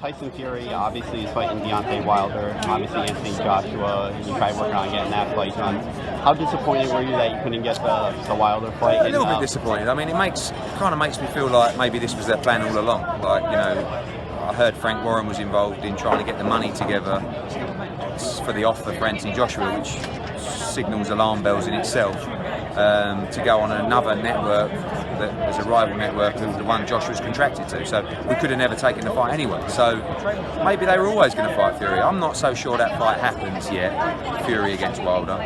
Tyson Fury obviously is fighting Deontay Wilder, and obviously Anthony Joshua. You tried working on getting that fight done. How disappointed were you that you couldn't get the Wilder fight? A little bit disappointed. I mean, it kind of makes me feel like maybe this was their plan all along. Like, you know, I heard Frank Warren was involved in trying to get the money together for the offer for Anthony Joshua, which signals alarm bells in itself, to go on another network that is a rival network who the one Joshua's contracted to. So we could have never taken the fight anyway. So maybe they were always going to fight Fury. I'm not so sure that fight happens yet, Fury against Wilder.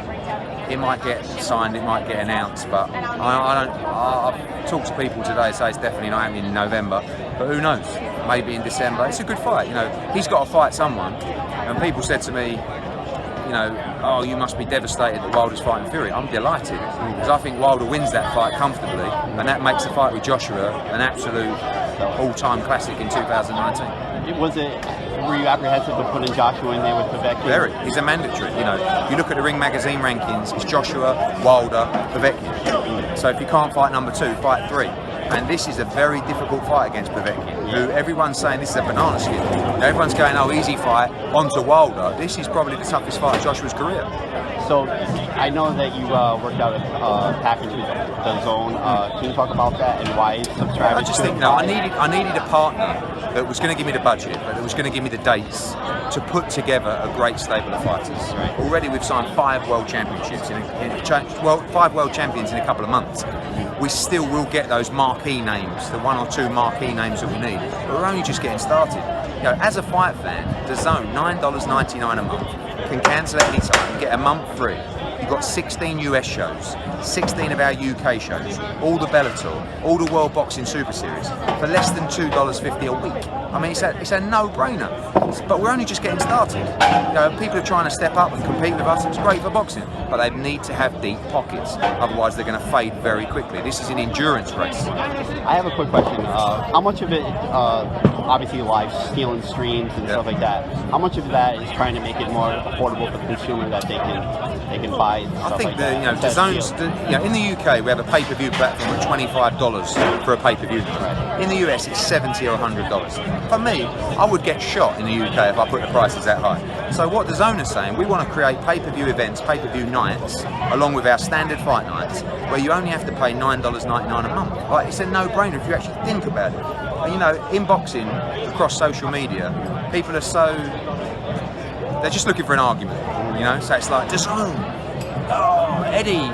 It might get signed, it might get announced, but I've talked to people today say it's definitely not happening in November, but who knows, maybe in December. It's a good fight, you know, he's got to fight someone, and people said to me, you know, oh, you must be devastated that Wilder's fighting Fury. I'm delighted, because I think Wilder wins that fight comfortably, and that makes the fight with Joshua an absolute all-time classic in 2019. Were you apprehensive of putting Joshua in there with Povetkin? Very. He's a mandatory. You know, you look at the Ring Magazine rankings, it's Joshua, Wilder, Povetkin. So if you can't fight number 2, fight 3. And this is a very difficult fight against Povetkin, who everyone's saying this is a banana skin. Everyone's going, oh, easy fight, onto Wilder. This is probably the toughest fight of Joshua's career. So I know that you worked out a package with the Zone. Can you talk about that and why subscribers? I just think I needed a partner that was going to give me the budget, but that was going to give me the dates to put together a great stable of fighters. Right. Already we've signed 5 world championships 5 world champions in a couple of months. We still will get those marquee names, the 1 or 2 marquee names that we need. But we're only just getting started. You know, as a fight fan, the Zone, $9.99 a month, can cancel at any time, get a month free. You've got 16 US shows, 16 of our UK shows, all the Bellator, all the World Boxing Super Series for less than $2.50 a week. I mean, it's a no-brainer. But we're only just getting started. You know, people are trying to step up and compete with us. It's great for boxing, but they need to have deep pockets. Otherwise, they're going to fade very quickly. This is an endurance race. I have a quick question. How much of it, obviously, live stealing streams and stuff like that? How much of that is trying to make it more affordable for the consumer that they can buy? I think the Zones. In the UK, we have a pay-per-view platform at $25 for a pay-per-view. Right. In the US, it's $70 or $100. For me, I would get shot in the UK if I put the prices that high. So what the Zone is saying, we want to create pay-per-view events, pay-per-view nights, along with our standard fight nights, where you only have to pay $9.99 a month. Like, it's a no-brainer if you actually think about it. And, you know, in boxing, across social media, people are they're just looking for an argument, you know? So it's like, DAZN, oh, Eddie,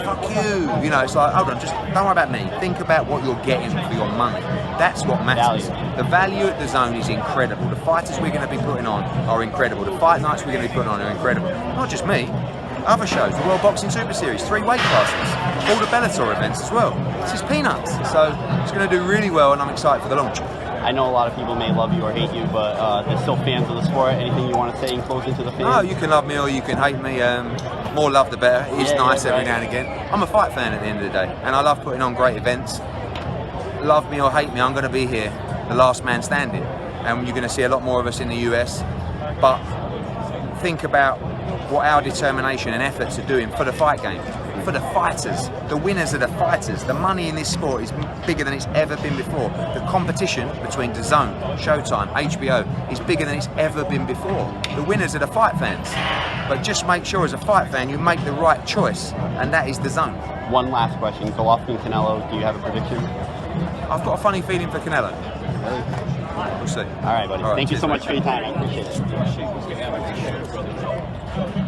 fuck you. You know, it's like, hold on, just don't worry about me. Think about what you're getting for your money. That's what matters. The value at the Zone is incredible. The fighters we're going to be putting on are incredible. The fight nights we're going to be putting on are incredible. Not just me, other shows, the World Boxing Super Series, 3 weight classes, all the Bellator events as well. This is peanuts. So it's going to do really well, and I'm excited for the launch. I know a lot of people may love you or hate you, but they're still fans of the sport. Anything you want to say in closing to the fans? Oh, you can love me or you can hate me. More love the better. It's nice every now and again. I'm a fight fan at the end of the day, and I love putting on great events. Love me or hate me, I'm going to be here, the last man standing. And you're going to see a lot more of us in the US. But think about what our determination and efforts are doing for the fight game. For the fighters, the winners are the fighters. The money in this sport is bigger than it's ever been before. The competition between DAZN, Showtime, HBO is bigger than it's ever been before. The winners are the fight fans. But just make sure as a fight fan you make the right choice, and that is DAZN. One last question, Golovkin, Canelo, do you have a prediction? I've got a funny feeling for Canelo. Really? We'll see. All right, buddy. Thank you so much for your time. I appreciate it.